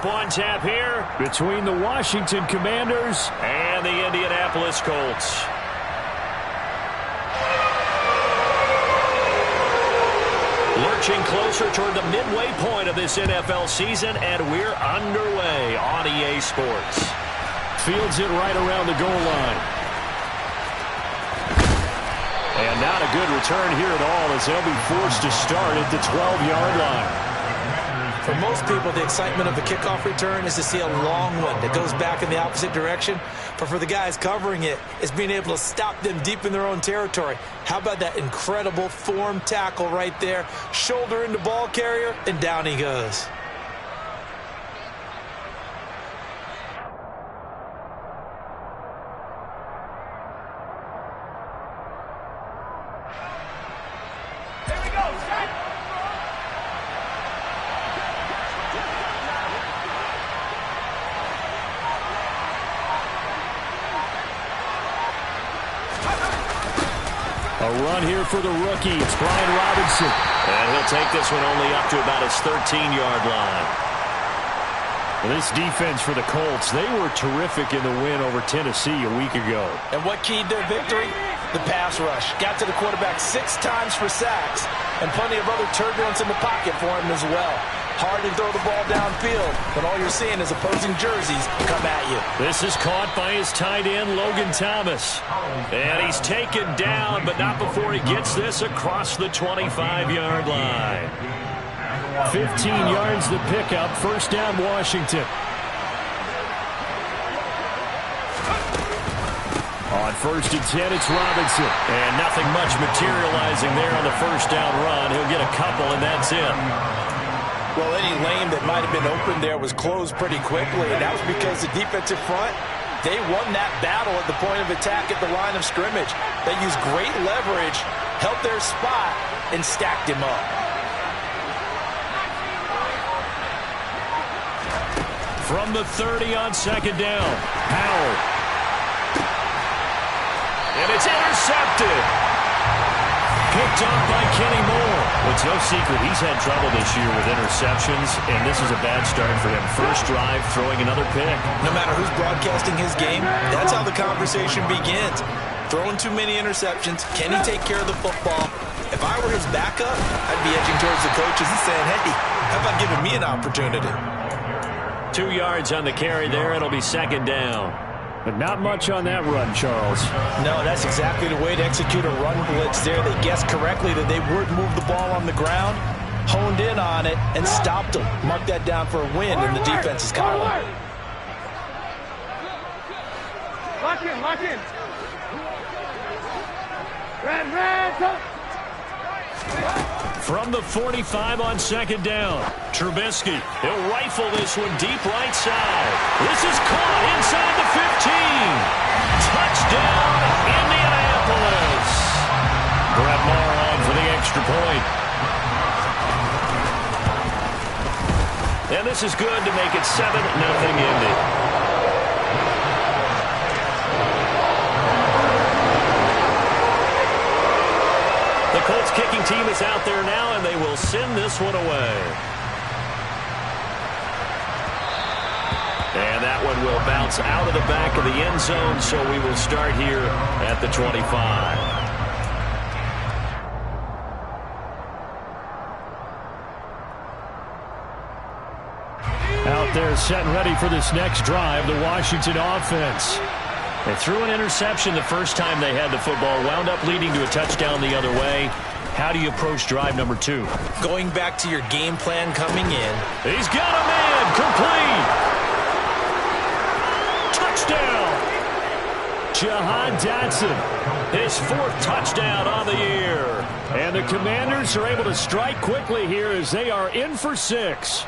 On tap here between the Washington Commanders and the Indianapolis Colts. Lurching closer toward the midway point of this NFL season, and we're underway on EA Sports. Fields it right around the goal line. And not a good return here at all, as they'll be forced to start at the 12-yard line. For most people, the excitement of the kickoff return is to see a long one that goes back in the opposite direction. But for the guys covering it, it's being able to stop them deep in their own territory. How about that incredible form tackle right there? Shoulder into ball carrier, and down he goes. A run here for the rookie. It's Brian Robinson. And he'll take this one only up to about his 13-yard line. Well, this defense for the Colts, they were terrific in the win over Tennessee a week ago. And what keyed their victory? The pass rush. Got to the quarterback 6 times for sacks, and plenty of other turbulence in the pocket for him as well. Hard to throw the ball downfield, but all you're seeing is opposing jerseys come at you. This is caught by his tight end, Logan Thomas. And he's taken down, but not before he gets this across the 25-yard line. 15 yards the pickup. First down, Washington. On 1st and 10, it's Robinson. And nothing much materializing there on the first down run. He'll get a couple, and that's it. Well, any lane that might have been open there was closed pretty quickly, and that was because the defensive front, they won that battle at the point of attack at the line of scrimmage. They used great leverage, held their spot, and stacked him up. From the 30 on 2nd down, Howard. And it's intercepted. Picked up by Kenny Moore. It's no secret he's had trouble this year with interceptions, and this is a bad start for him. First drive, throwing another pick. No matter who's broadcasting his game, that's how the conversation begins. Throwing too many interceptions. Can he take care of the football? If I were his backup, I'd be edging towards the coaches and saying, hey, how about giving me an opportunity? 2 yards on the carry there. It'll be 2nd down. But not much on that run, Charles. No, that's exactly the way to execute a run blitz there. They guessed correctly that they would move the ball on the ground, honed in on it, and stopped them. Mark that down for a win in the defense's column. Lock in, lock in. Red, From the 45 on 2nd down, Trubisky. He'll rifle this one deep right side. This is caught inside the 15. Touchdown, Indianapolis. Brett Maher on for the extra point. And this is good to make it 7-0 Indy. The Colts kicking team is out there now, and they will send this one away. And that one will bounce out of the back of the end zone, so we will start here at the 25. Out there set and ready for this next drive, the Washington offense. They threw an interception the first time they had the football, wound up leading to a touchdown the other way. How do you approach drive number 2? Going back to your game plan coming in. He's got a man, complete. Touchdown. Jahan Dotson, his 4th touchdown on the year. And the Commanders are able to strike quickly here as they are in for 6.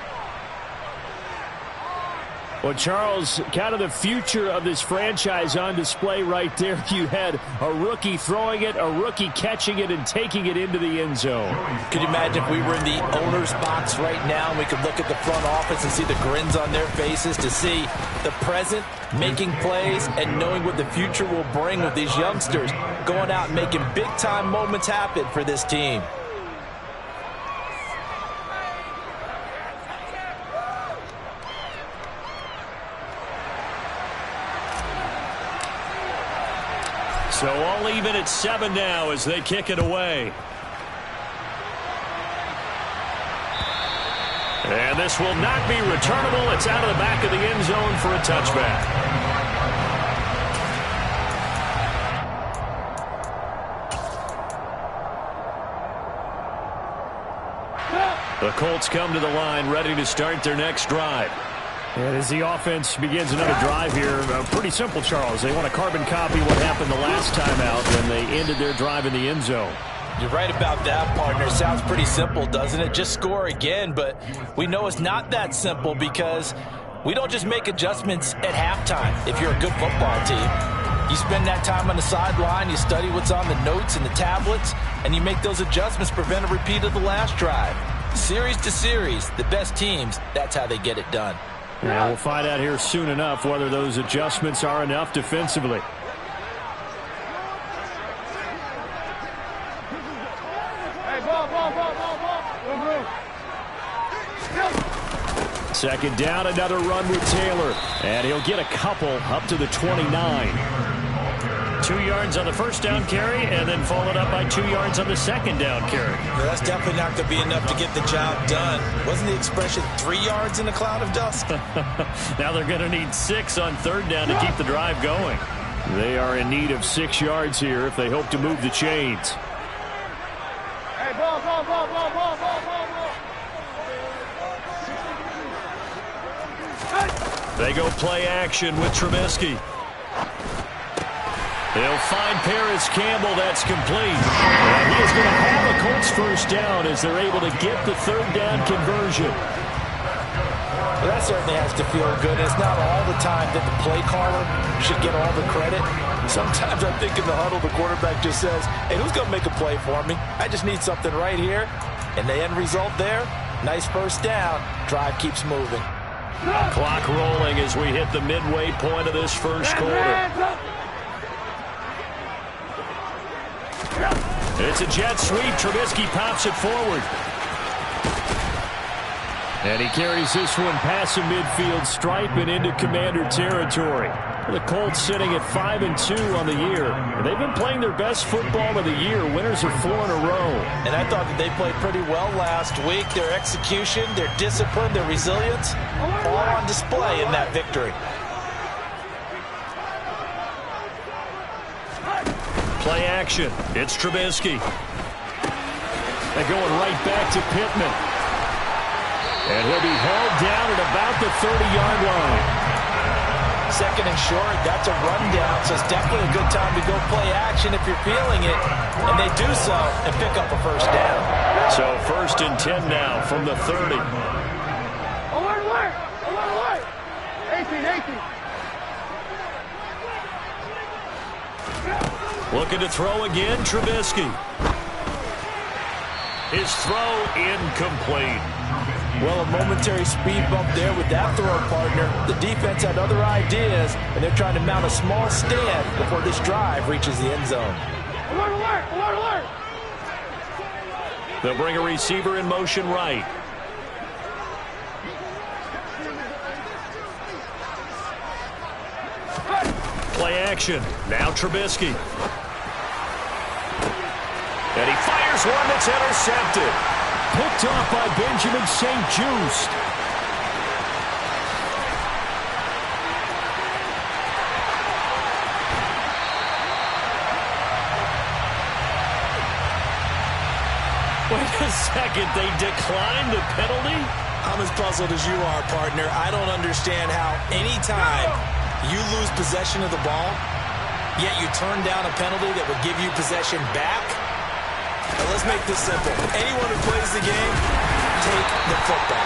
Well, Charles, kind of the future of this franchise on display right there. You had a rookie throwing it, a rookie catching it, and taking it into the end zone. Could you imagine if we were in the owner's box right now and we could look at the front office and see the grins on their faces, to see the present making plays and knowing what the future will bring with these youngsters going out and making big-time moments happen for this team. So all even at 7 now as they kick it away. And this will not be returnable. It's out of the back of the end zone for a touchback. The Colts come to the line ready to start their next drive. And as the offense begins another drive here, pretty simple, Charles. They want to carbon copy what happened the last time out when they ended their drive in the end zone. You're right about that, partner. Sounds pretty simple, doesn't it? Just score again, but we know it's not that simple because we don't just make adjustments at halftime if you're a good football team. You spend that time on the sideline, you study what's on the notes and the tablets, and you make those adjustments to prevent a repeat of the last drive. Series to series, the best teams, that's how they get it done. Yeah, we'll find out here soon enough whether those adjustments are enough defensively. Second down, another run with Taylor. And he'll get a couple up to the 29. 2 yards on the first down carry, and then followed up by 2 yards on the second down carry. Well, that's definitely not going to be enough to get the job done. Wasn't the expression 3 yards in a cloud of dust? Now they're going to need 6 on third down to keep the drive going. They are in need of 6 yards here if they hope to move the chains. Hey, ball. They go play action with Trubisky. They'll find Paris Campbell. That's complete. And he is going to have a Colts first down as they're able to get the third down conversion. Well, that certainly has to feel good. It's not all the time that the play caller should get all the credit. Sometimes I think in the huddle, the quarterback just says, hey, who's going to make a play for me? I just need something right here. And the end result there, nice first down. Drive keeps moving. Clock rolling as we hit the midway point of this first quarter. It's a jet sweep. Trubisky pops it forward. And he carries this one past the midfield stripe and into Commander territory. The Colts sitting at 5-2 on the year. And they've been playing their best football of the year. Winners are 4 in a row. And I thought that they played pretty well last week. Their execution, their discipline, their resilience, all on display in that victory. Play action. It's Trubisky. They're going right back to Pittman. And he'll be held down at about the 30-yard line. Second and short, that's a rundown, so it's definitely a good time to go play action if you're feeling it. And they do so and pick up a first down. So first and 10 now from the 30. Alert! 18. Looking to throw again, Trubisky. His throw incomplete. Well, a momentary speed bump there with that throw, partner. The defense had other ideas, and they're trying to mount a small stand before this drive reaches the end zone. Alert! They'll bring a receiver in motion right. Play action. Now Trubisky. And he fires one that's intercepted. Picked off by Benjamin St-Juste. Wait a second. They declined the penalty? I'm as puzzled as you are, partner. I don't understand how any time you lose possession of the ball, yet you turn down a penalty that would give you possession back. Now let's make this simple. Anyone who plays the game, take the football.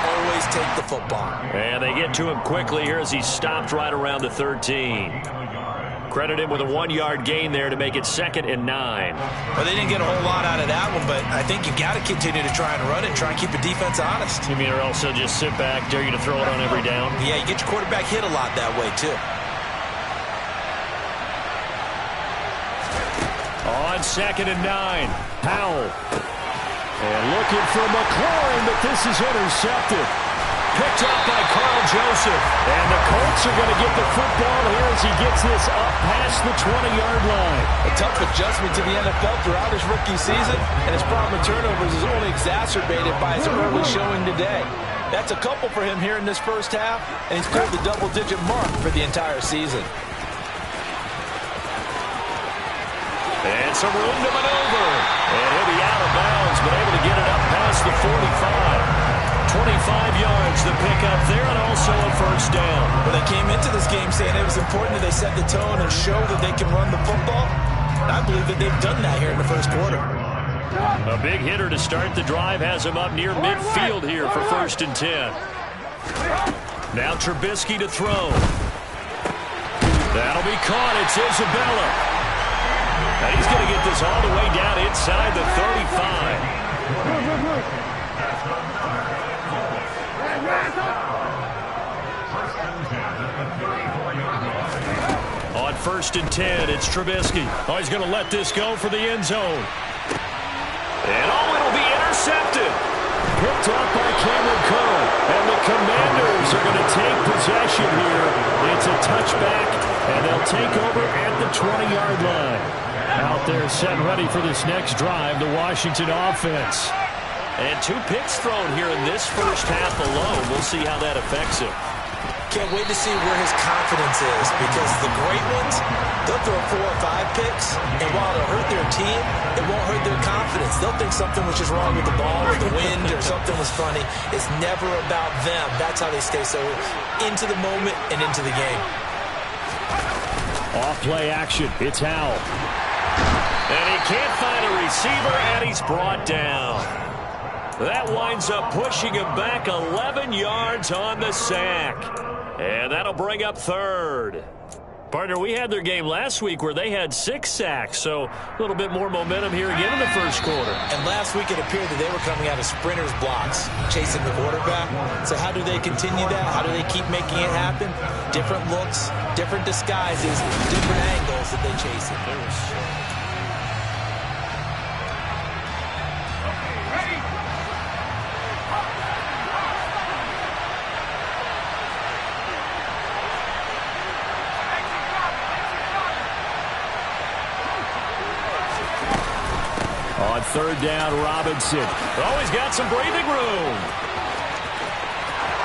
Always take the football. And they get to him quickly here as he stopped right around the 13. Credit him with a 1-yard gain there to make it 2nd and 9. Well, they didn't get a whole lot out of that one, but I think you've got to continue to try and run it, try and keep the defense honest. You mean or else they'll just sit back, dare you to throw it on every down? Yeah, you get your quarterback hit a lot that way, too. On 2nd and 9, Powell. And looking for McLaurin, but this is intercepted. picked up by Carl Joseph. And the Colts are going to get the football here as he gets this up past the 20-yard line. A tough adjustment to the NFL throughout his rookie season, and his problem with turnovers is only exacerbated by his early showing today. That's a couple for him here in this first half, and he's cleared the double-digit mark for the entire season. And some room to maneuver. And he'll be out of bounds, but able to get it up past the 45. 25 yards to pick up there, and also a first down. Well, they came into this game saying it was important that they set the tone and show that they can run the football. And I believe that they've done that here in the first quarter. A big hitter to start the drive has him up near midfield here for 1st and 10. Now Trubisky to throw. That'll be caught. It's Isabella. And he's going to get this all the way down inside the 35. On 1st and 10, it's Trubisky. Oh, he's going to let this go for the end zone. And it'll be intercepted. Picked up by Cameron Curl. And the Commanders are going to take possession here. It's a touchback, and they'll take over at the 20-yard line. Out there set ready for this next drive, the Washington offense. And 2 picks thrown here in this first half alone. We'll see how that affects him. Can't wait to see where his confidence is, because the great ones, they'll throw 4 or 5 picks, and while it'll hurt their team, it won't hurt their confidence. They'll think something was just wrong with the ball or the wind or something was funny. It's never about them. That's how they stay so into the moment and into the game. Off play action. It's Howell. And he can't find a receiver, and he's brought down. That winds up pushing him back 11 yards on the sack. And that'll bring up 3rd. Partner, we had their game last week where they had 6 sacks, so a little bit more momentum here again in the first quarter. And last week it appeared that they were coming out of sprinters blocks, chasing the quarterback. So how do they continue that? How do they keep making it happen? Different looks, different disguises, different angles that they chase it. On 3rd down, Robinson. Oh, he's got some breathing room.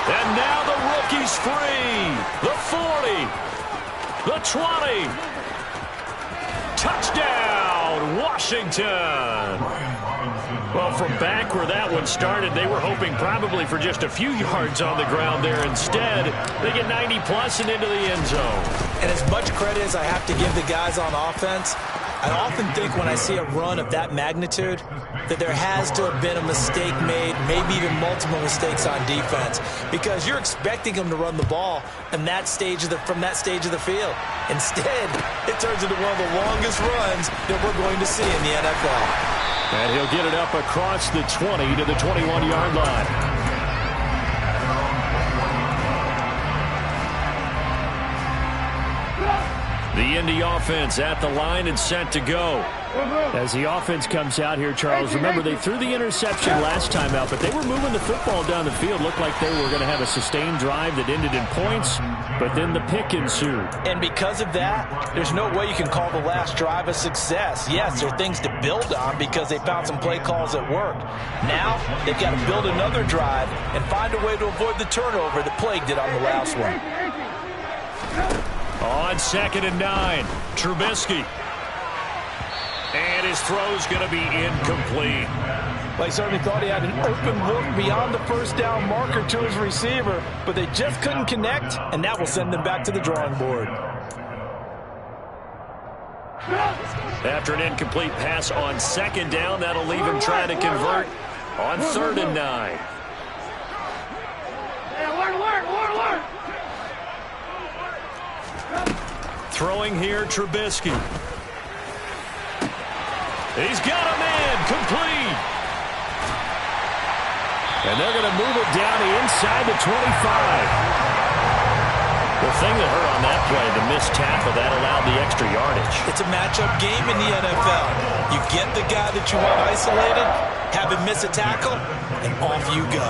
And now the rookie's free. The 40. The 20. Touchdown, Washington. Well, from back where that one started, they were hoping probably for just a few yards on the ground there. Instead, they get 90-plus and into the end zone. And as much credit as I have to give the guys on offense, I often think when I see a run of that magnitude that there has to have been a mistake made, maybe even multiple mistakes on defense, because you're expecting them to run the ball from that stage of the field. Instead, it turns into one of the longest runs that we're going to see in the NFL. And he'll get it up across the 20 to the 21-yard line. The Indy offense at the line and set to go. As the offense comes out here, Charles, remember they threw the interception last time out, but they were moving the football down the field. Looked like they were going to have a sustained drive that ended in points, but then the pick ensued. And because of that, there's no way you can call the last drive a success. Yes, there are things to build on because they found some play calls that worked. Now, they've got to build another drive and find a way to avoid the turnover that plagued it on the last one. On 2nd and 9, Trubisky. And his throw's going to be incomplete. Well, he certainly thought he had an open look beyond the first down marker to his receiver, but they just couldn't connect, and that will send them back to the drawing board. After an incomplete pass on 2nd down, that'll leave him trying to convert on 3rd and 9. Alert! Throwing here, Trubisky. He's got a man, complete. And they're going to move it down inside the 25. The thing that hurt on that play, the missed tackle, that allowed the extra yardage. It's a matchup game in the NFL. You get the guy that you want isolated, have him miss a tackle, and off you go.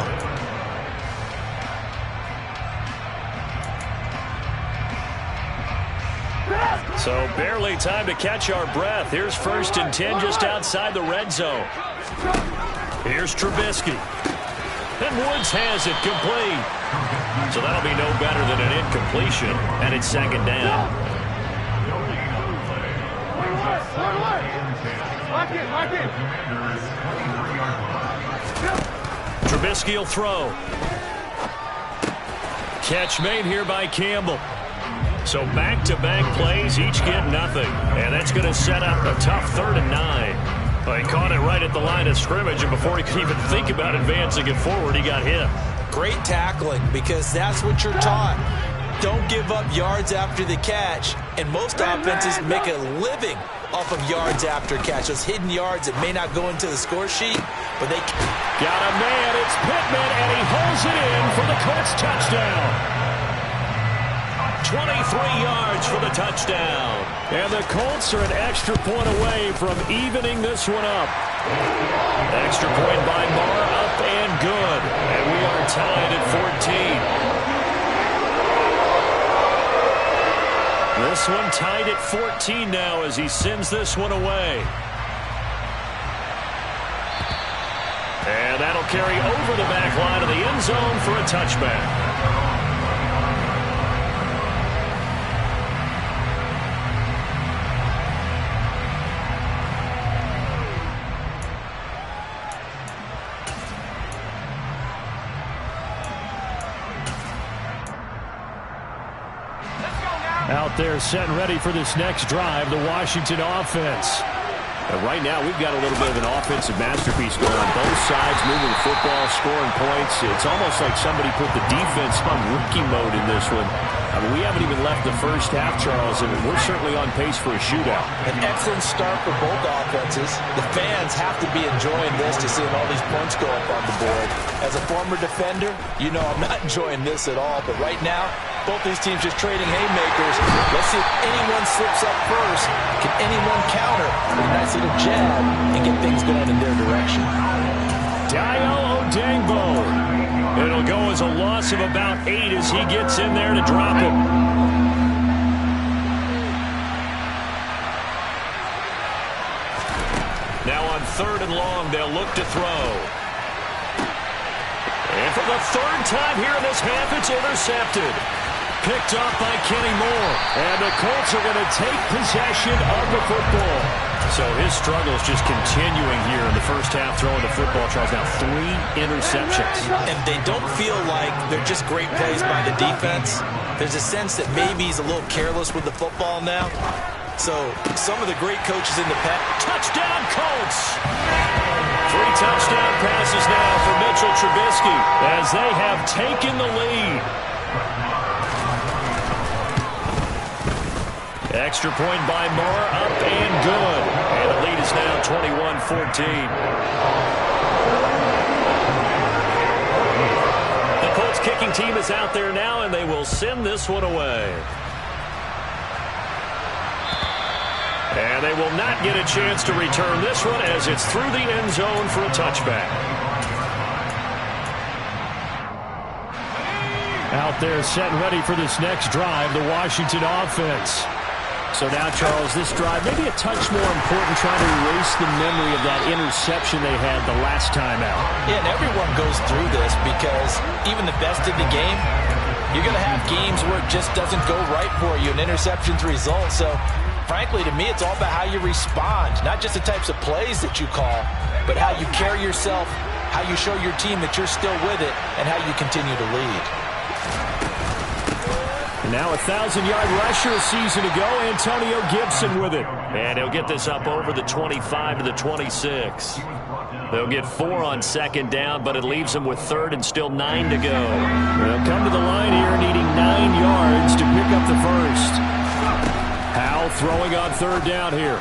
So barely time to catch our breath. Here's 1st and 10 just outside the red zone. Here's Trubisky. And Woods has it complete. So that'll be no better than an incompletion. And it's 2nd down. Trubisky will throw. Catch made here by Campbell. So back-to-back plays, each get nothing. And that's going to set up a tough 3rd and 9. Well, he caught it right at the line of scrimmage, and before he could even think about advancing it forward, he got hit. Great tackling, because that's what you're taught. Don't give up yards after the catch, and most offenses make a living off of yards after catch. Those hidden yards that may not go into the score sheet, but they got a man. It's Pittman, and he holds it in for the Colts touchdown. 23 yards for the touchdown. And the Colts are an extra point away from evening this one up. Extra point by Marr, up and good. And we are tied at 14. This one tied at 14 now as he sends this one away. And that'll carry over the back line of the end zone for a touchback. Out there set and ready for this next drive, the Washington offense. And right now, we've got a little bit of an offensive masterpiece going on both sides, moving the football, scoring points. It's almost like somebody put the defense on rookie mode in this one. I mean, we haven't even left the first half, Charles, and we're certainly on pace for a shootout. An excellent start for both offenses. The fans have to be enjoying this to see all these points go up on the board. As a former defender, you know I'm not enjoying this at all, but right now, both these teams just trading haymakers. Let's see if anyone slips up first. Can anyone counter with a nice little jab and get things going in their direction? Dayo Odeyingbo. It'll go as a loss of about 8 as he gets in there to drop him. Now on 3rd and long, they'll look to throw. And for the 3rd time here in this half, it's intercepted. Picked off by Kenny Moore. And the Colts are going to take possession of the football. So his struggle is just continuing here in the first half, throwing the football. Charles, now 3 interceptions. And they don't feel like they're just great plays by the defense. There's a sense that maybe he's a little careless with the football now. So some of the great coaches in the past. Touchdown, Colts! 3 touchdown passes now for Mitchell Trubisky as they have taken the lead. Extra point by Marr, up and good. And the lead is now 21-14. The Colts kicking team is out there now, and they will send this one away. And they will not get a chance to return this one as it's through the end zone for a touchback. Out there set and ready for this next drive, the Washington offense. So now, Charles, this drive maybe a touch more important, trying to erase the memory of that interception they had the last time out. Yeah, and everyone goes through this because even the best of the game, you're going to have games where it just doesn't go right for you, and interceptions result. So, frankly, to me, it's all about how you respond, not just the types of plays that you call, but how you carry yourself, how you show your team that you're still with it, and how you continue to lead. Now a 1,000-yard rusher a season ago, Antonio Gibson with it. And he'll get this up over the 25 to the 26. They'll get 4 on 2nd down, but it leaves them with 3rd and still 9 to go. They'll come to the line here needing 9 yards to pick up the first. Howell throwing on 3rd down here.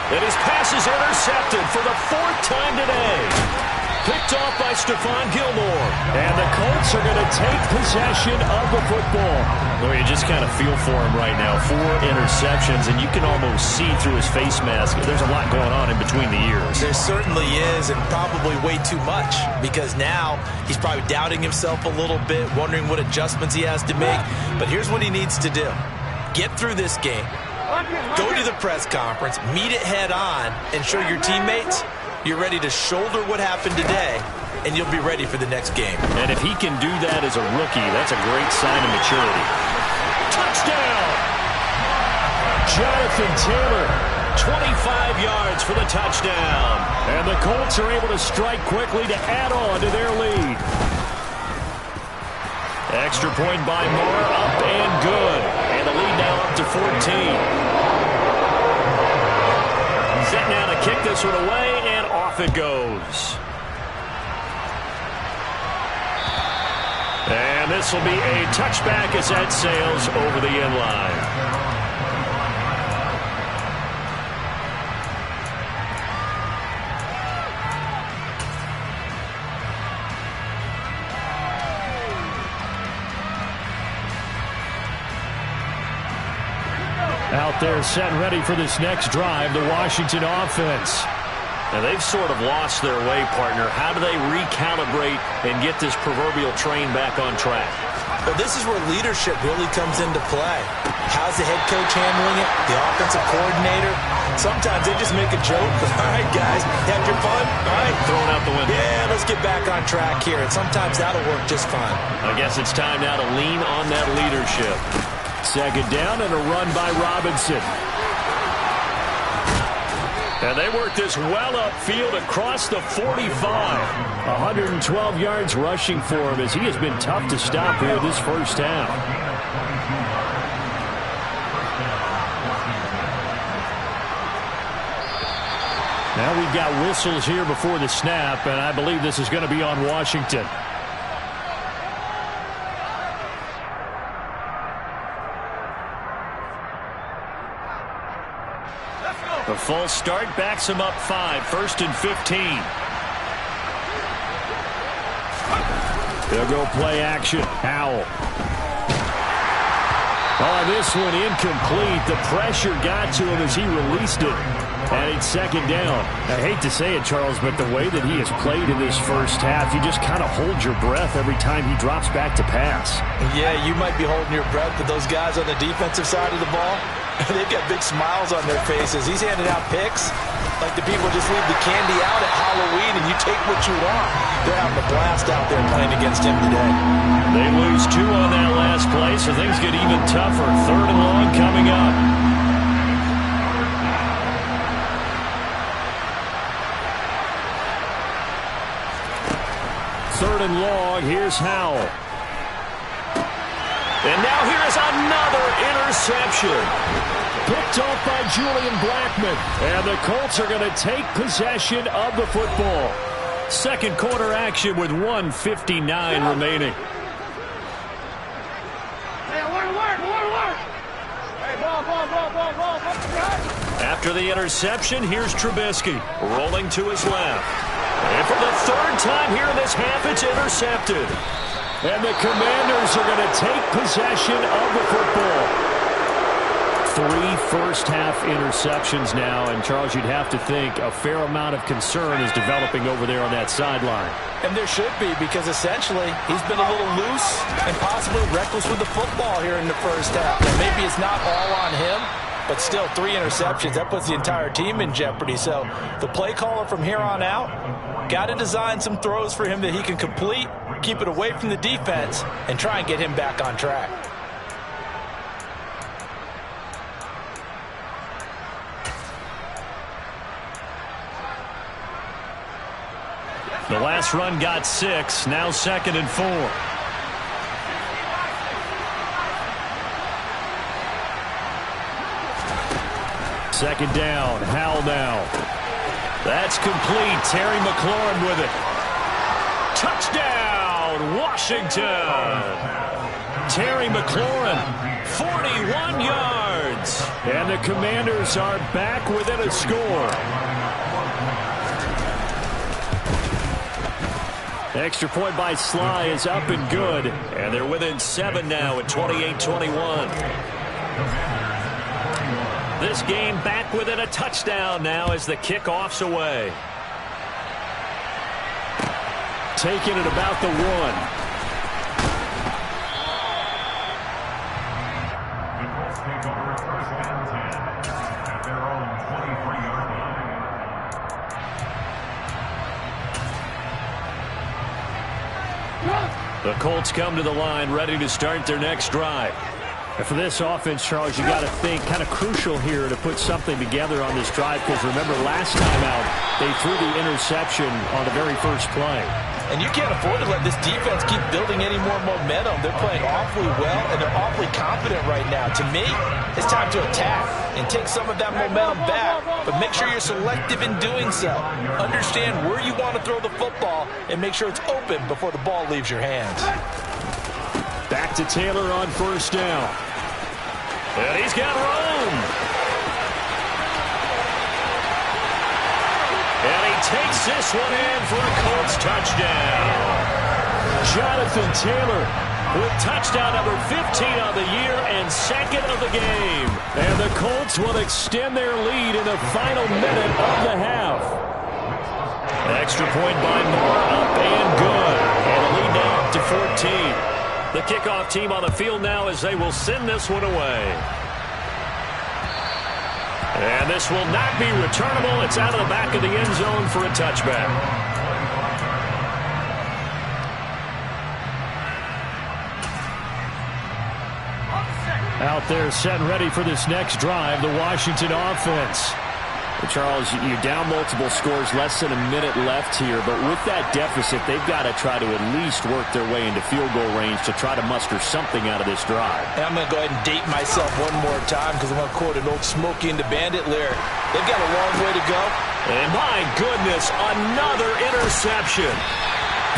And his pass is intercepted for the 4th time today. Picked off by Stephon Gilmore. And the Colts are going to take possession of the football. Well, you just kind of feel for him right now. 4 interceptions, and you can almost see through his face mask. There's a lot going on in between the ears. There certainly is, and probably way too much, because now he's probably doubting himself a little bit, wondering what adjustments he has to make. But here's what he needs to do. Get through this game. Go to the press conference, meet it head on, and show your teammates you're ready to shoulder what happened today, and you'll be ready for the next game. And if he can do that as a rookie, that's a great sign of maturity. Touchdown! Jonathan Taylor, 25 yards for the touchdown. And the Colts are able to strike quickly to add on to their lead. Extra point by Moore, up and good. And the lead now up to 14. Set now to kick this one away, and off it goes. And this will be a touchback as that sails over the end line. Out there set ready for this next drive, the Washington offense. Now they've sort of lost their way, partner. How do they recalibrate and get this proverbial train back on track? Well, this is where leadership really comes into play. How's the head coach handling it? The offensive coordinator? Sometimes they just make a joke. All right, guys, had your fun? All right. Throwing out the window. Yeah, let's get back on track here. And sometimes that'll work just fine. I guess it's time now to lean on that leadership. Second down and a run by Robinson. And they work this well upfield across the 45. 112 yards rushing for him as he has been tough to stop here this first half. Now we've got whistles here before the snap, and I believe this is going to be on Washington. The false start backs him up 5, 1st and 15. They'll go play action. Howell. Oh, this one incomplete. The pressure got to him as he released it. And it's second down. I hate to say it, Charles, but the way that he has played in this first half, you just kind of hold your breath every time he drops back to pass. Yeah, you might be holding your breath, but those guys on the defensive side of the ball, they've got big smiles on their faces. He's handing out picks like the people just leave the candy out at Halloween and you take what you want. They're having a blast out there playing against him today. They lose 2 on that last play, so things get even tougher. 3rd and long coming up. Third and long, here's Howell. And now here is another interception. Picked off by Julian Blackmon. And the Colts are going to take possession of the football. Second quarter action with 1:59 remaining. Hey, work. Hey, ball. After the interception, here's Trubisky rolling to his left. And for the 3rd time here in this half, it's intercepted. And the Commanders are going to take possession of the football. 3 first-half interceptions now, and Charles, you'd have to think a fair amount of concern is developing over there on that sideline. And there should be, because essentially he's been a little loose and possibly reckless with the football here in the first half. Now, maybe it's not all on him, but still 3 interceptions. That puts the entire team in jeopardy. So the play caller from here on out got to design some throws for him that he can complete, keep it away from the defense, and try and get him back on track. The last run got 6, now 2nd and 4. Second down, Howell now. That's complete. Terry McLaurin with it. Touchdown, Washington. Terry McLaurin, 41 yards. And the Commanders are back within a score. Extra point by Sly is up and good. And they're within 7 now at 28-21. This game back within a touchdown now as the kickoff's away. Taking it about the 1. The Colts come to the line, ready to start their next drive. And for this offense, Charles, you got to think kind of crucial here to put something together on this drive, because remember last time out they threw the interception on the very first play. And you can't afford to let this defense keep building any more momentum. They're playing awfully well, and they're awfully confident right now. To me, it's time to attack and take some of that momentum back, but make sure you're selective in doing so. Understand where you want to throw the football and make sure it's open before the ball leaves your hands. Back to Taylor on first down. And he's got room. And he takes this one in for a Colts touchdown. Jonathan Taylor with touchdown number 15 on the year and second of the game. And the Colts will extend their lead in the final minute of the half. Extra point by Moore, up and good. And the lead now up to 14. The kickoff team on the field now as they will send this one away. And this will not be returnable. It's out of the back of the end zone for a touchback. Out there set and ready for this next drive, the Washington offense. Charles, you're down multiple scores, less than a minute left here, but with that deficit, they've got to try to at least work their way into field goal range to try to muster something out of this drive. And I'm going to go ahead and date myself one more time because I'm going to quote an old Smokey and the Bandit lyric. They've got a long way to go. And my goodness, another interception.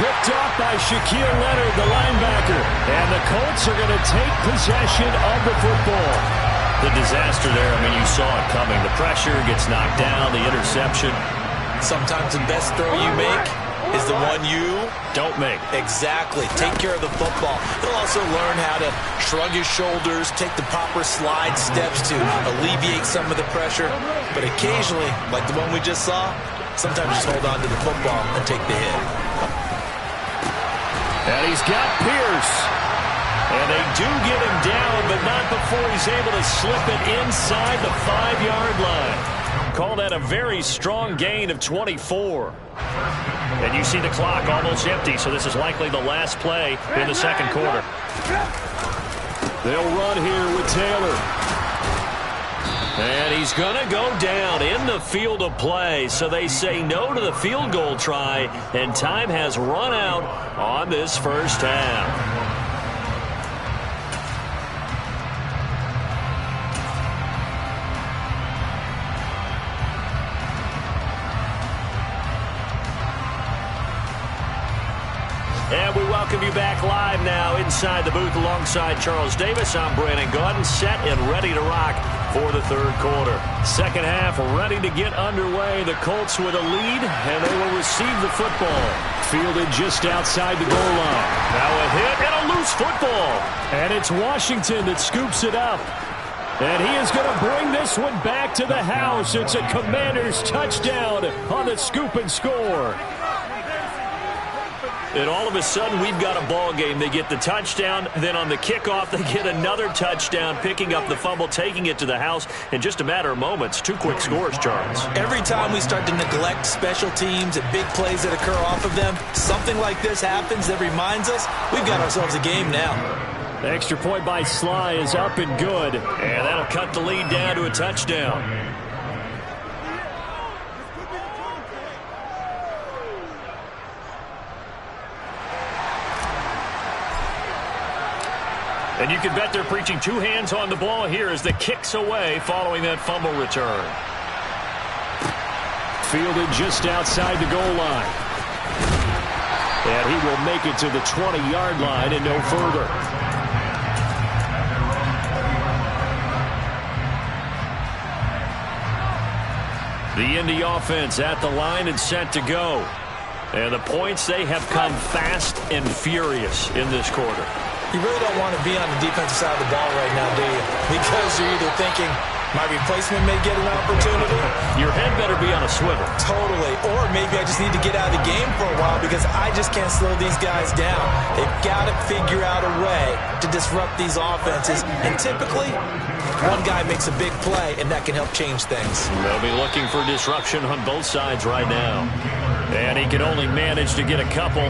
Picked off by Shaquille Leonard, the linebacker. And the Colts are going to take possession of the football. The disaster there, I mean, you saw it coming. The pressure gets knocked down, the interception. Sometimes the best throw you make is the one you don't make. Exactly. Take care of the football. He'll also learn how to shrug his shoulders, take the proper slide steps to alleviate some of the pressure. But occasionally, like the one we just saw, sometimes just hold on to the football and take the hit. And he's got Pierce. And they do get him down, but not before he's able to slip it inside the 5-yard line. Call that a very strong gain of 24. And you see the clock almost empty, so this is likely the last play in the second quarter. They'll run here with Taylor. And he's going to go down in the field of play, so they say no to the field goal try, and time has run out on this first half. And we welcome you back live now inside the booth alongside Charles Davis. I'm Brandon Gaudin, set and ready to rock for the third quarter. Second half ready to get underway. The Colts with a lead, and they will receive the football. Fielded just outside the goal line. Now a hit and a loose football. And it's Washington that scoops it up. And he is going to bring this one back to the house. It's a Commanders touchdown on the scoop and score. And all of a sudden, we've got a ball game. They get the touchdown. Then on the kickoff, they get another touchdown, picking up the fumble, taking it to the house in just a matter of moments. 2 quick scores, Charles. Every time we start to neglect special teams and big plays that occur off of them, something like this happens that reminds us we've got ourselves a game now. The extra point by Sly is up and good. And that'll cut the lead down to a touchdown. And you can bet they're preaching 2 hands on the ball here as the kick's away following that fumble return. Fielded just outside the goal line. And he will make it to the 20-yard line and no further. The Indy offense at the line and set to go. And the points, they have come fast and furious in this quarter. You really don't want to be on the defensive side of the ball right now, do you? Because you're either thinking, My replacement may get an opportunity. Your head better be on a swivel. Totally. Or maybe I just need to get out of the game for a while because I just can't slow these guys down. They've got to figure out a way to disrupt these offenses. And typically, one guy makes a big play, and that can help change things. They'll be looking for disruption on both sides right now. And he can only manage to get a couple.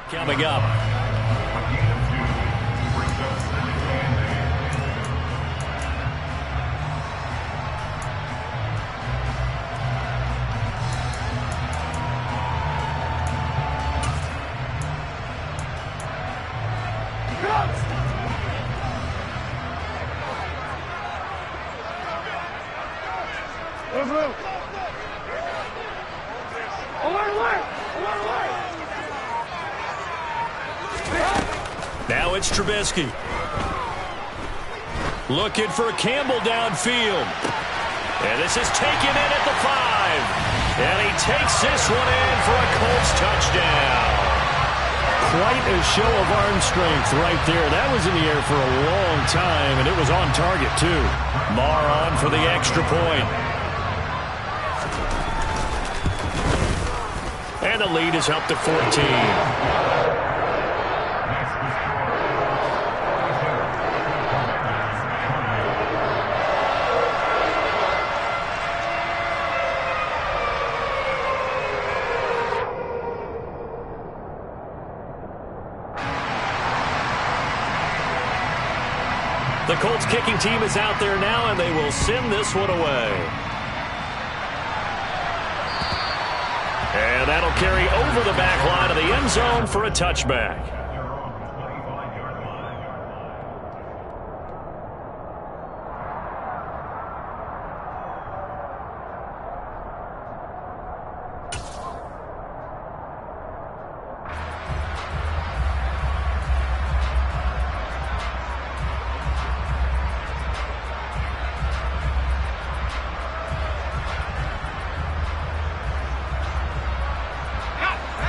Coming up. Now it's Trubisky. Looking for Campbell downfield. And this is taken in at the 5. And he takes this one in for a Colts touchdown. Quite a show of arm strength right there. That was in the air for a long time, and it was on target, too. Marr on for the extra point. And the lead is up to 14. The Colts kicking team is out there now, and they will send this one away. And that'll carry over the back line of the end zone for a touchback.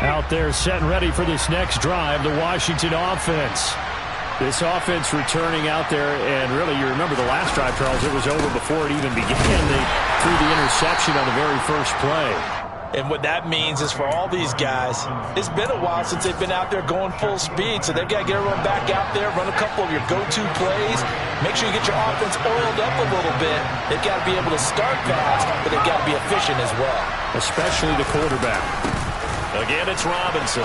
Out there set and ready for this next drive, the Washington offense. This offense returning out there, and really, you remember the last drive, Charles, it was over before it even began. They threw the interception on the very first play. And what that means is for all these guys, it's been a while since they've been out there going full speed, so they've got to get everyone back out there, run a couple of your go-to plays, make sure you get your offense oiled up a little bit. They've got to be able to start fast, but they've got to be efficient as well. Especially the quarterback. Again, it's Robinson.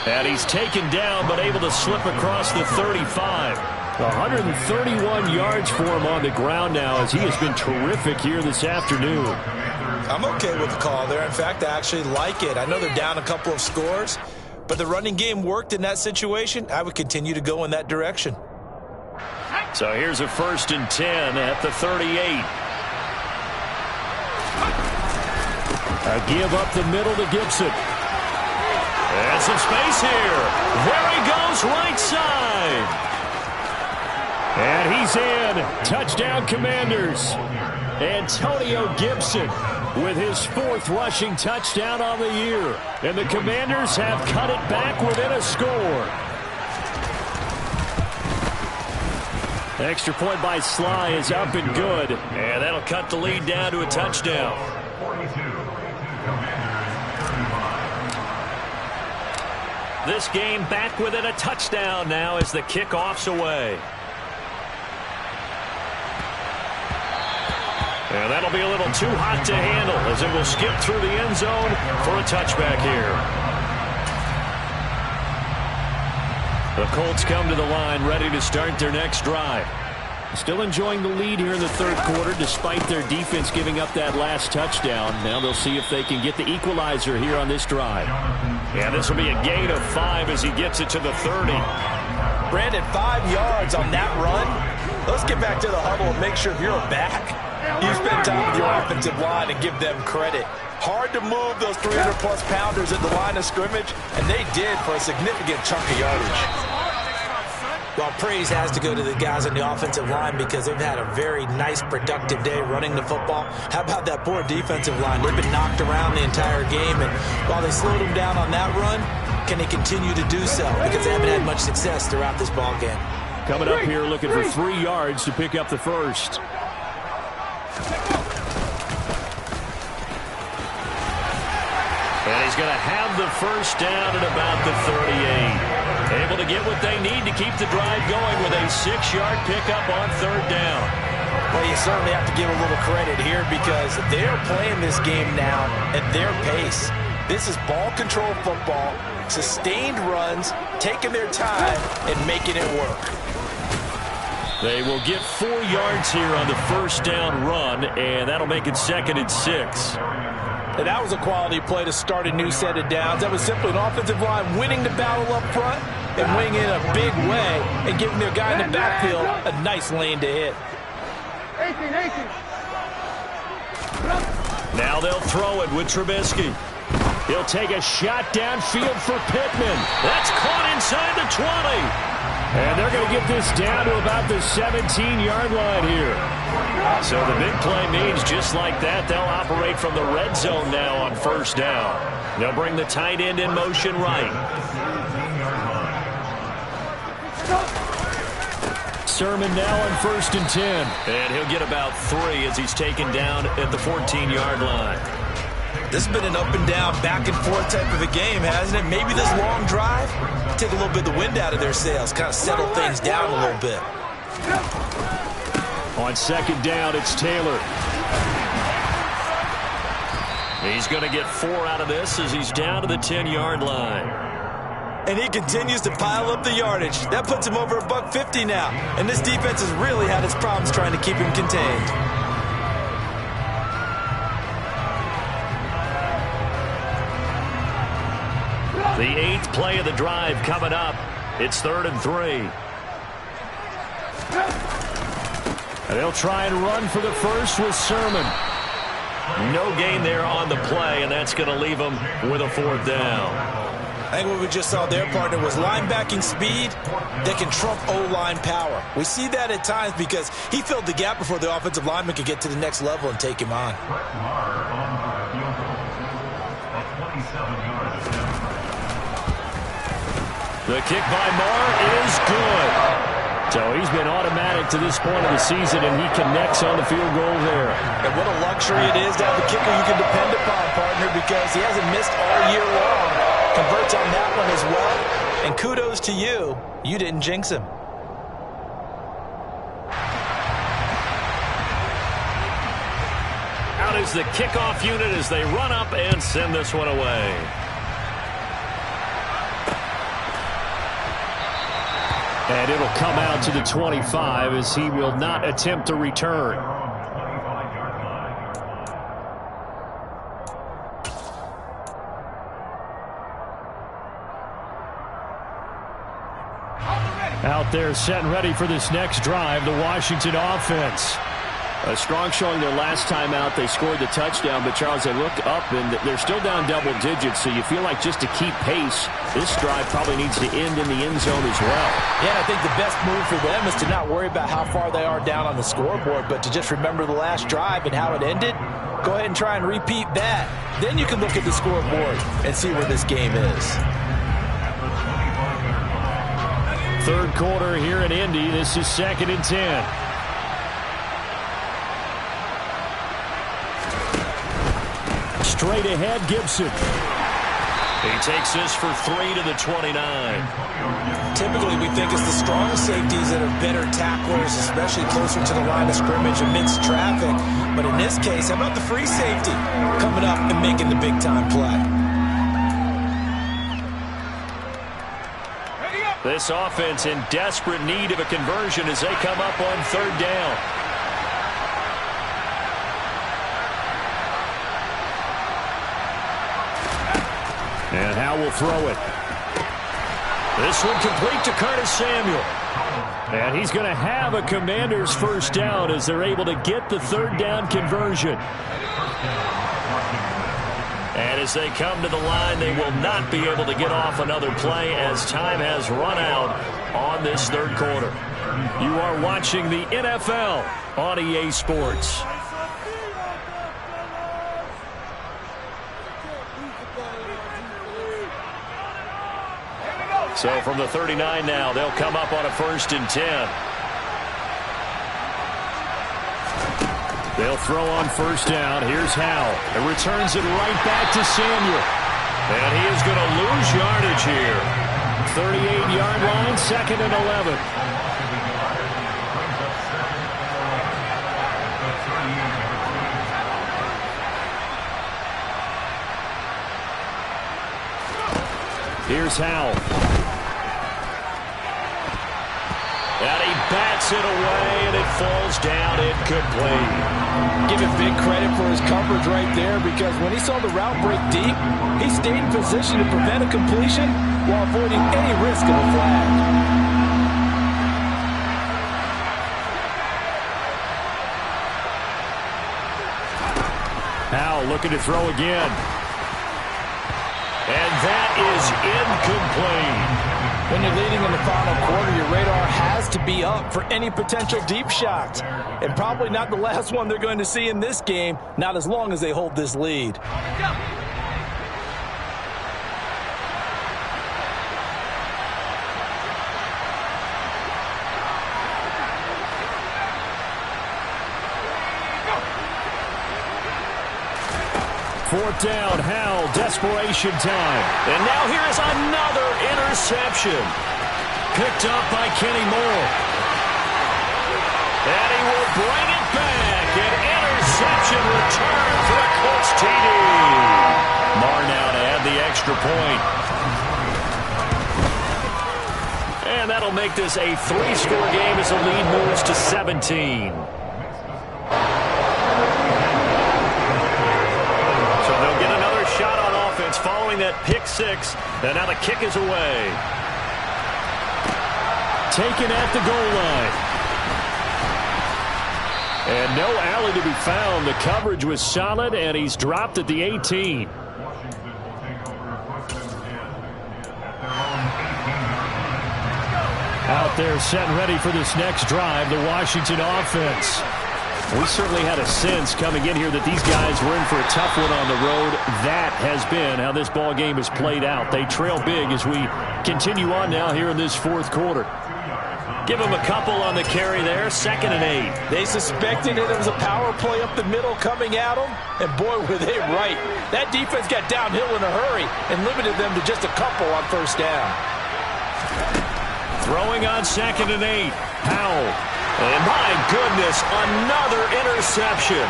And he's taken down, but able to slip across the 35. 131 yards for him on the ground now, as he has been terrific here this afternoon. I'm okay with the call there. In fact, I actually like it. I know they're down a couple of scores, but the running game worked in that situation. I would continue to go in that direction. So here's a 1st and 10 at the 38. A give up the middle to Gibson. And some space here. There he goes, right side. And he's in. Touchdown, Commanders. Antonio Gibson with his 4th rushing touchdown on the year. And the Commanders have cut it back within a score. Extra point by Sly is up and good. And that'll cut the lead down to a touchdown. This game back within a touchdown now as the kickoff's away. And that'll be a little too hot to handle as it will skip through the end zone for a touchback here. The Colts come to the line ready to start their next drive. Still enjoying the lead here in the 3rd quarter despite their defense giving up that last touchdown. Now they'll see if they can get the equalizer here on this drive. Yeah, this will be a gain of 5 as he gets it to the 30. Brandon, 5 yards on that run. Let's get back to the huddle and make sure you're back. You spend time with your offensive line and give them credit. Hard to move those 300-plus pounders at the line of scrimmage, and they did for a significant chunk of yardage. Well, praise has to go to the guys on the offensive line because they've had a very nice, productive day running the football. How about that poor defensive line? They've been knocked around the entire game, and while they slowed them down on that run, can they continue to do so? Because they haven't had much success throughout this ball game. Coming up here looking for 3 yards to pick up the first. And he's going to have the first down at about the 38. Able to get what they need to keep the drive going with a 6-yard pickup on 3rd down. Well, you certainly have to give a little credit here because they're playing this game now at their pace. This is ball control football, sustained runs, taking their time, and making it work. They will get 4 yards here on the first down run, and that'll make it 2nd and 6. And that was a quality play to start a new set of downs. That was simply an offensive line winning the battle up front and winning in a big way and giving their guy in the backfield a nice lane to hit. 18. Now they'll throw it with Trubisky. He'll take a shot downfield for Pittman. That's caught inside the 20. And they're going to get this down to about the 17-yard line here. So the big play means just like that, they'll operate from the red zone now on first down. They'll bring the tight end in motion right. Sermon now on 1st and 10. And he'll get about 3 as he's taken down at the 14-yard line. This has been an up and down, back and forth type of a game, hasn't it? Maybe this long drive take a little bit of the wind out of their sails, kind of settle things down a little bit. On 2nd down, it's Taylor. He's going to get 4 out of this as he's down to the 10-yard line. And he continues to pile up the yardage. That puts him over $150 now. And this defense has really had its problems trying to keep him contained. The 8th play of the drive coming up. It's 3rd and 3. And they'll try and run for the first with Sermon. No gain there on the play, and that's going to leave them with a 4th down. I think what we just saw their partner was linebacking speed that can trump O-line power. We see that at times because he filled the gap before the offensive lineman could get to the next level and take him on. The kick by Marr is good. So he's been automatic to this point of the season, and he connects on the field goal there. And what a luxury it is to have a kicker you can depend upon, partner, because he hasn't missed all year long. Converts on that one as well. And kudos to you. You didn't jinx him. Out is the kickoff unit as they run up and send this one away. And it'll come out to the 25 as he will not attempt to return. Out there set and ready for this next drive, the Washington offense. A strong showing their last time out. They scored the touchdown, but Charles, they look up and they're still down double digits, so you feel like just to keep pace, this drive probably needs to end in the end zone as well. Yeah, I think the best move for them is to not worry about how far they are down on the scoreboard, but to just remember the last drive and how it ended. Go ahead and try and repeat that. Then you can look at the scoreboard and see where this game is. Third quarter here in Indy. This is 2nd and 10. Straight ahead, Gibson. He takes this for 3 to the 29. Typically, we think it's the strong safeties that are better tacklers, especially closer to the line of scrimmage amidst traffic. But in this case, how about the free safety coming up and making the big-time play? This offense in desperate need of a conversion as they come up on 3rd down. And Howe will throw it. This one complete to Curtis Samuel. And he's going to have a Commanders first down as they're able to get the 3rd down conversion. And as they come to the line, they will not be able to get off another play as time has run out on this 3rd quarter. You are watching the NFL on EA Sports. So from the 39 now, they'll come up on a 1st and 10. They'll throw on 1st down. Here's Howe. It returns it right back to Samuel. And he is going to lose yardage here. 38-yard line, 2nd and 11. Here's Howe. And he bats it away, and it falls down incomplete. Give him big credit for his coverage right there, because when he saw the route break deep, he stayed in position to prevent a completion while avoiding any risk of a flag. Howe looking to throw again. And that is incomplete. When you're leading in the final quarter, your radar has to be up for any potential deep shots. And probably not the last one they're going to see in this game, not as long as they hold this lead. Fourth down, Howe, desperation time. And now here is another interception. Picked up by Kenny Moore. And he will bring it back. An interception return for the Colts TD. Moore now to add the extra point. And that'll make this a 3-score game as the lead moves to 17. Shot on offense following that pick 6, and now the kick is away. Taken at the goal line. And no alley to be found. The coverage was solid, and he's dropped at the 18. Out there set and ready for this next drive, the Washington offense. We certainly had a sense coming in here that these guys were in for a tough one on the road. That has been how this ball game has played out. They trail big as we continue on now here in this 4th quarter. Give them a couple on the carry there, 2nd and 8. They suspected it was a power play up the middle coming at them, and boy, were they right. That defense got downhill in a hurry and limited them to just a couple on 1st down. Throwing on 2nd and 8. Howe. And my goodness, another interception.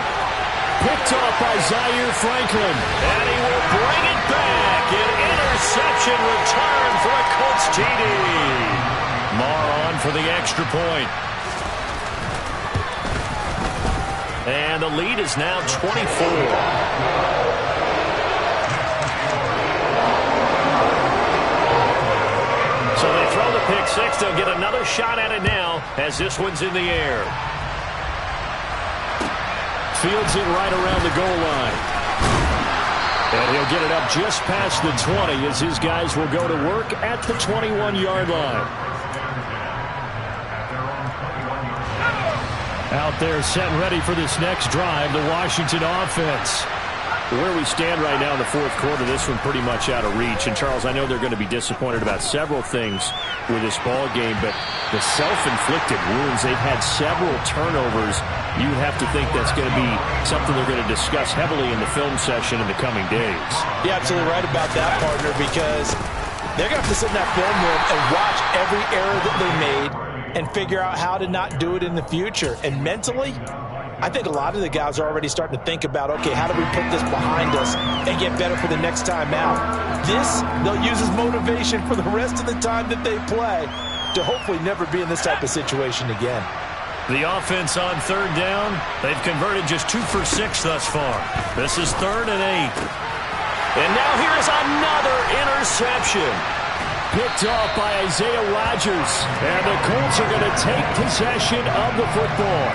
Picked off by Zaire Franklin. And he will bring it back. An interception return for a Colts TD. Moore on for the extra point. And the lead is now 24. So they throw the pick 6. They'll get another shot at it now as this one's in the air. fields it right around the goal line. And he'll get it up just past the 20 as his guys will go to work at the 21-yard line. Out there set and ready for this next drive, the Washington offense. Where we stand right now in the fourth quarter, this one pretty much out of reach. And, Charles, I know they're going to be disappointed about several things with this ball game, but the self-inflicted wounds, they've had several turnovers. You have to think that's going to be something they're going to discuss heavily in the film session in the coming days. You're absolutely right about that, partner, because they're going to have to sit in that film room and watch every error that they made and figure out how to not do it in the future. And mentally, I think a lot of the guys are already starting to think about, okay, how do we put this behind us and get better for the next time out? This, they'll use as motivation for the rest of the time that they play to hopefully never be in this type of situation again. The offense on third down, they've converted just 2 for 6 thus far. This is 3rd and 8. And now here's another interception. Picked off by Isaiah Rodgers. And the Colts are going to take possession of the football.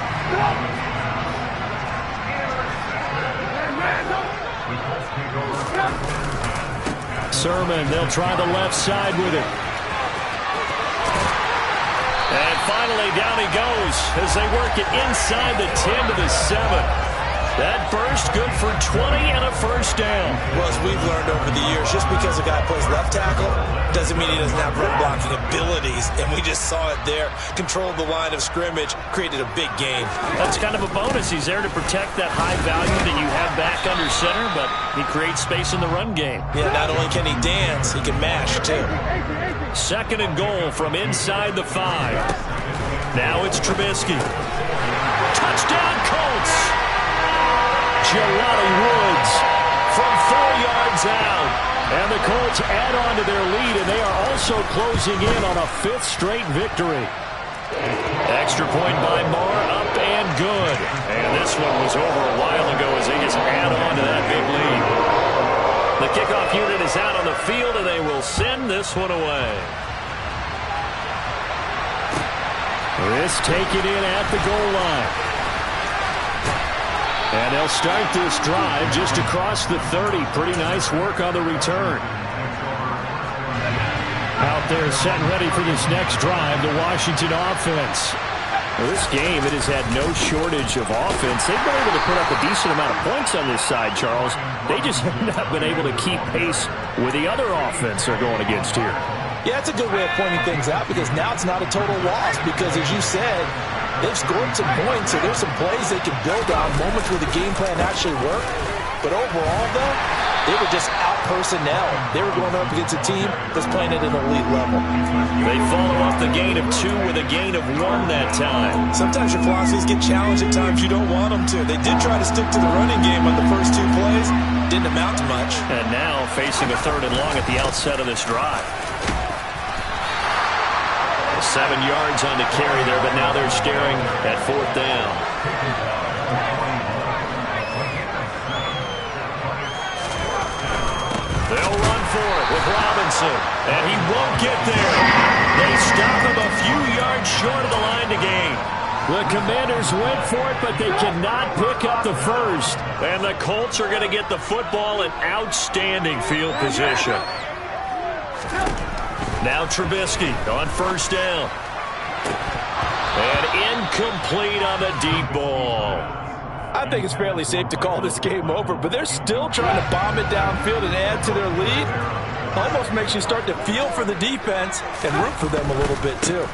Sermon, they'll try the left side with it. And finally, down he goes as they work it inside the 10 to the 7. That burst good for 20 and a first down. Well, as we've learned over the years, just because a guy plays left tackle doesn't mean he doesn't have run blocking abilities. And we just saw it there. Controlled the line of scrimmage, created a big game. That's kind of a bonus. He's there to protect that high value that you have back under center, but he creates space in the run game. Yeah, not only can he dance, he can mash, too. 2nd and goal from inside the 5. Now it's Trubisky. Touchdown, Colts! Jelani Woods from 4 yards out. And the Colts add on to their lead, and they are also closing in on a 5th straight victory. Extra point by Marr, up and good. And this one was over a while ago as they just add on to that big lead. The kickoff unit is out on the field, and they will send this one away. This taken in at the goal line. And they'll start this drive just across the 30. Pretty nice work on the return. Out there set and ready for this next drive, the Washington offense. Well, this game, it has had no shortage of offense. They've been able to put up a decent amount of points on this side, Charles. They just have not been able to keep pace with the other offense they're going against here. Yeah, it's a good way of pointing things out because now it's not a total loss because, as you said, they've scored some points, so there's some plays they can build on, moments where the game plan actually worked. But overall, though, they were just out-personnel. They were going up against a team that's playing at an elite level. They follow up the gain of 2 with a gain of 1 that time. Sometimes your philosophies get challenged at times you don't want them to. They did try to stick to the running game on the first 2 plays. Didn't amount to much. And now facing a 3rd and long at the outset of this drive. 7 yards on the carry there, but now they're staring at 4th down. They'll run for it with Robinson, and he won't get there. They stop him a few yards short of the line to gain. The Commanders went for it, but they cannot pick up the first. And the Colts are going to get the football in outstanding field position. Now Trubisky on 1st down. And incomplete on the deep ball. I think it's fairly safe to call this game over, but they're still trying to bomb it downfield and add to their lead. Almost makes you start to feel for the defense and root for them a little bit, too.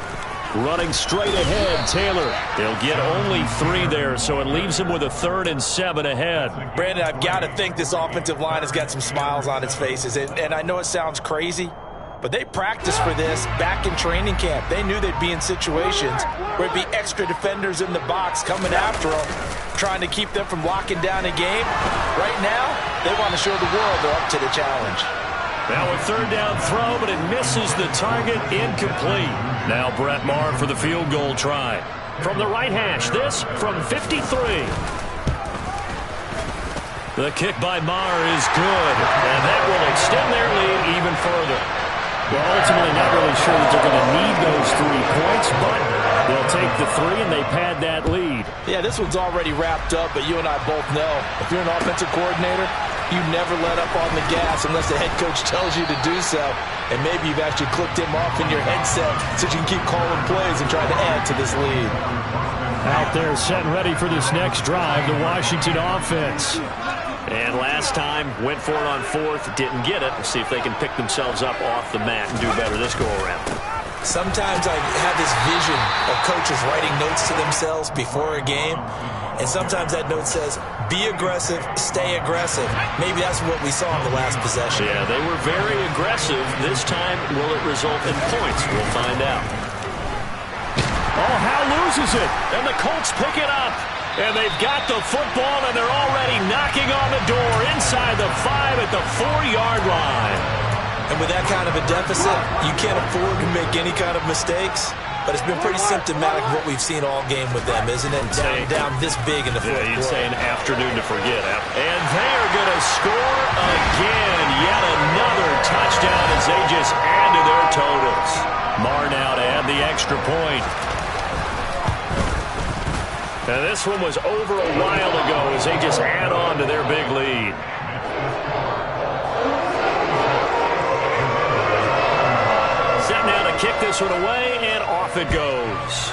Running straight ahead, Taylor. They'll get only 3 there, so it leaves them with a 3rd and 7 ahead. Brandon, I've got to think this offensive line has got some smiles on its faces, and I know it sounds crazy, but they practiced for this back in training camp. They knew they'd be in situations where it'd be extra defenders in the box coming after them, trying to keep them from locking down a game. Right now, they want to show the world they're up to the challenge. Now a 3rd down throw, but it misses the target, incomplete. Now Brett Maher for the field goal try. From the right hash, this from 53. The kick by Maher is good, and that will extend their lead even further. Well, ultimately not really sure that they're going to need those 3 points, but they'll take the 3 and they pad that lead. Yeah, this one's already wrapped up, but you and I both know if you're an offensive coordinator, you never let up on the gas unless the head coach tells you to do so. And maybe you've actually clicked him off in your headset so you can keep calling plays and try to add to this lead. Out there set and ready for this next drive, the Washington offense. And last time, went for it on 4th, didn't get it. Let's see if they can pick themselves up off the mat and do better this go-around. Sometimes I have this vision of coaches writing notes to themselves before a game, and sometimes that note says, be aggressive, stay aggressive. Maybe that's what we saw in the last possession. Yeah, they were very aggressive. This time, will it result in points? We'll find out. Oh, Howe loses it. And the Colts pick it up. And they've got the football, and they're already knocking on the door inside the 5 at the 4-yard line. And with that kind of a deficit, you can't afford to make any kind of mistakes. But it's been pretty symptomatic of what we've seen all game with them, isn't it? Down this big in the fourth quarter. You'd say an afternoon to forget. And they are going to score again. Yet another touchdown as they just add to their totals. Marr now to add the extra point. And this one was over a while ago as they just add on to their big lead. Set now to kick this one away, and off it goes.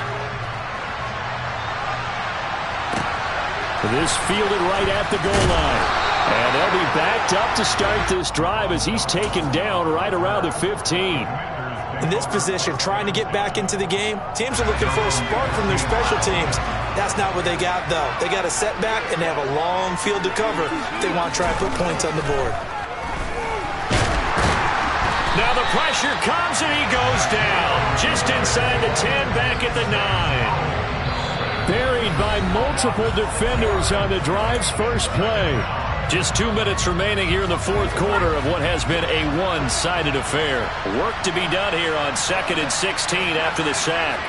This fielded right at the goal line. And they'll be backed up to start this drive as he's taken down right around the 15. In this position, trying to get back into the game, teams are looking for a spark from their special teams. That's not what they got, though. They got a setback, and they have a long field to cover if they want to try and put points on the board. Now the pressure comes, and he goes down. Just inside the 10, back at the 9. Buried by multiple defenders on the drive's first play. Just 2 minutes remaining here in the fourth quarter of what has been a one-sided affair. Work to be done here on 2nd and 16 after the sack.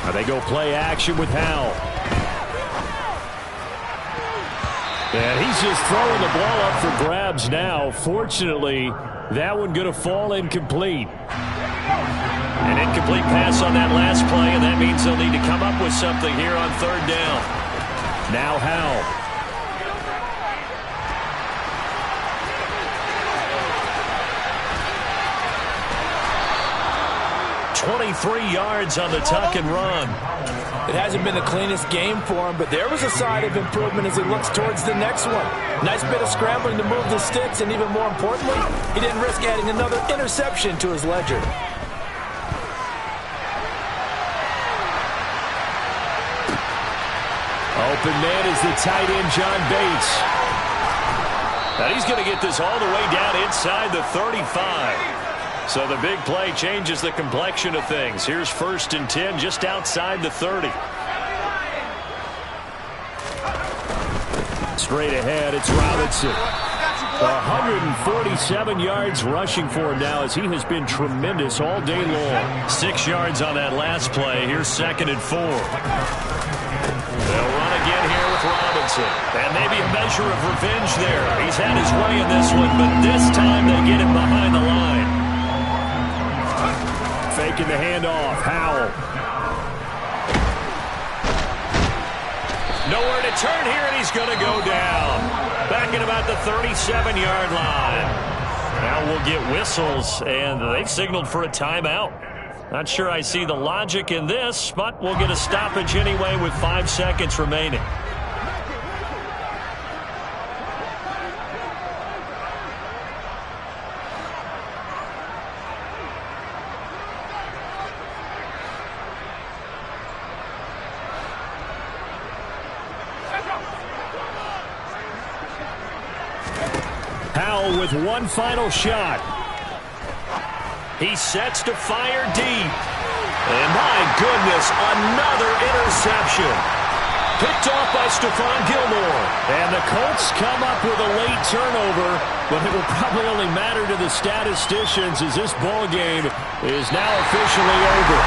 Now they go play action with Howell. And he's just throwing the ball up for grabs now. Fortunately, that one going to fall incomplete. An incomplete pass on that last play, and that means they'll need to come up with something here on 3rd down. Now Howell. 23 yards on the tuck and run. It hasn't been the cleanest game for him, but there was a sign of improvement as he looks towards the next one. Nice bit of scrambling to move the sticks, and even more importantly, he didn't risk adding another interception to his ledger. Open man is the tight end, John Bates. Now he's going to get this all the way down inside the 35. So the big play changes the complexion of things. Here's 1st and 10 just outside the 30. Straight ahead, it's Robinson. 147 yards rushing for him now as he has been tremendous all day long. 6 yards on that last play. Here's 2nd and 4. They'll run again here with Robinson. And maybe a measure of revenge there. He's had his way in this one, but this time they get him behind the line. Faking the handoff. Howell. Nowhere to turn here, and he's going to go down. Back at about the 37-yard line. Now we'll get whistles, and they've signaled for a timeout. Not sure I see the logic in this, but we'll get a stoppage anyway with 5 seconds remaining. Howell with one final shot. He sets to fire deep. And my goodness, another interception. Picked off by Stephon Gilmore. And the Colts come up with a late turnover, but it will probably only matter to the statisticians as this ball game is now officially over.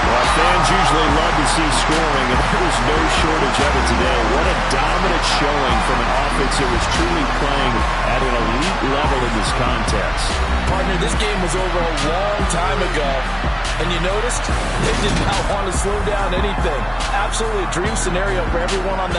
Well, fans usually love to see scoring, and there was no shortage of it today. What a dominant showing from an offense that was truly playing at an elite this contest. Partner, this game was over a long time ago, and you noticed they did not want to slow down anything. Absolutely a dream scenario for everyone on that